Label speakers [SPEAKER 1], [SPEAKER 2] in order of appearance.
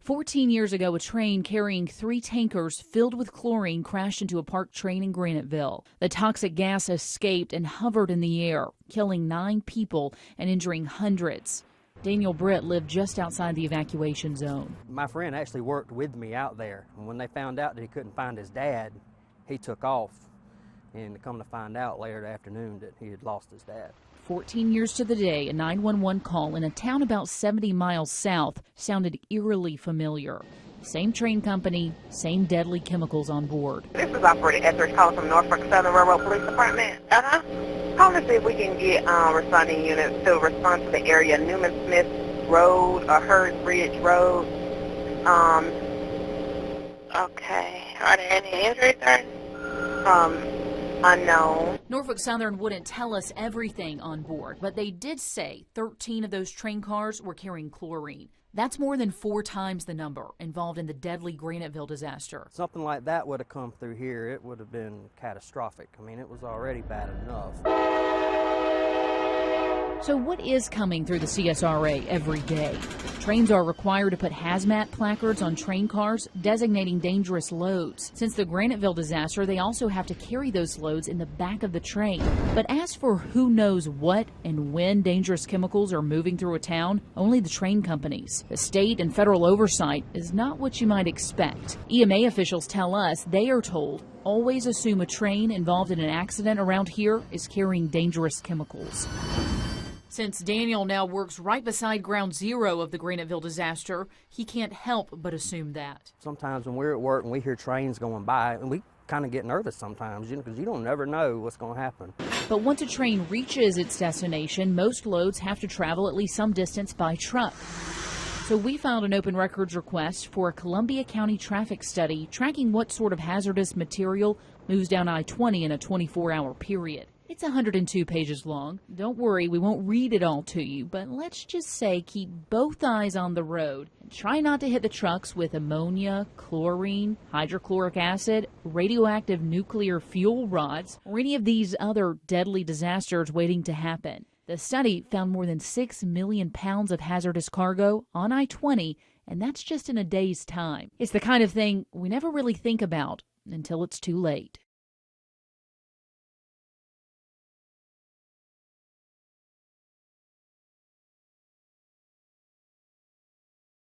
[SPEAKER 1] 14 years ago, a train carrying 3 tankers filled with chlorine crashed into a parked train in Graniteville. The toxic gas escaped and hovered in the air, killing 9 people and injuring hundreds. Daniel Britt lived just outside the evacuation zone.
[SPEAKER 2] My friend actually worked with me out there, and when they found out that he couldn't find his dad, he took off. And come to find out later that afternoon that he had lost his dad.
[SPEAKER 1] 14 years to the day, a 911 call in a town about 70 miles south sounded eerily familiar. Same train company, same deadly chemicals on board.
[SPEAKER 3] This is Operator Etheridge calling from Norfolk Southern Railroad Police Department. Calling to see if we can get responding units to respond to the area, Newman Smith Road or Hurd Bridge Road. Okay. Are there any injuries there? Unknown.
[SPEAKER 1] Norfolk Southern wouldn't tell us everything on board, but they did say 13 of those train cars were carrying chlorine. That's more than 4 times the number involved in the deadly Graniteville disaster.
[SPEAKER 2] Something like that would have come through here, it would have been catastrophic. I mean, it was already bad enough.
[SPEAKER 1] So what is coming through the CSRA every day? Trains are required to put hazmat placards on train cars designating dangerous loads. Since the Graniteville disaster, they also have to carry those loads in the back of the train. But as for who knows what and when dangerous chemicals are moving through a town, only the train companies. The state and federal oversight is not what you might expect. EMA officials tell us they are told always assume a train involved in an accident around here is carrying dangerous chemicals. Since Daniel now works right beside ground zero of the Graniteville disaster, he can't help but assume that.
[SPEAKER 2] Sometimes when we're at work and we hear trains going by, and we kind of get nervous sometimes, because you don't never know what's going to happen.
[SPEAKER 1] But once a train reaches its destination, most loads have to travel at least some distance by truck. So we filed an open records request for a Columbia County traffic study tracking what sort of hazardous material moves down I-20 in a 24-hour period. It's 102 pages long. Don't worry, we won't read it all to you, but let's just say keep both eyes on the road and try not to hit the trucks with ammonia, chlorine, hydrochloric acid, radioactive nuclear fuel rods, or any of these other deadly disasters waiting to happen. The study found more than 6 million pounds of hazardous cargo on I-20, and that's just in a day's time. It's the kind of thing we never really think about until it's too late.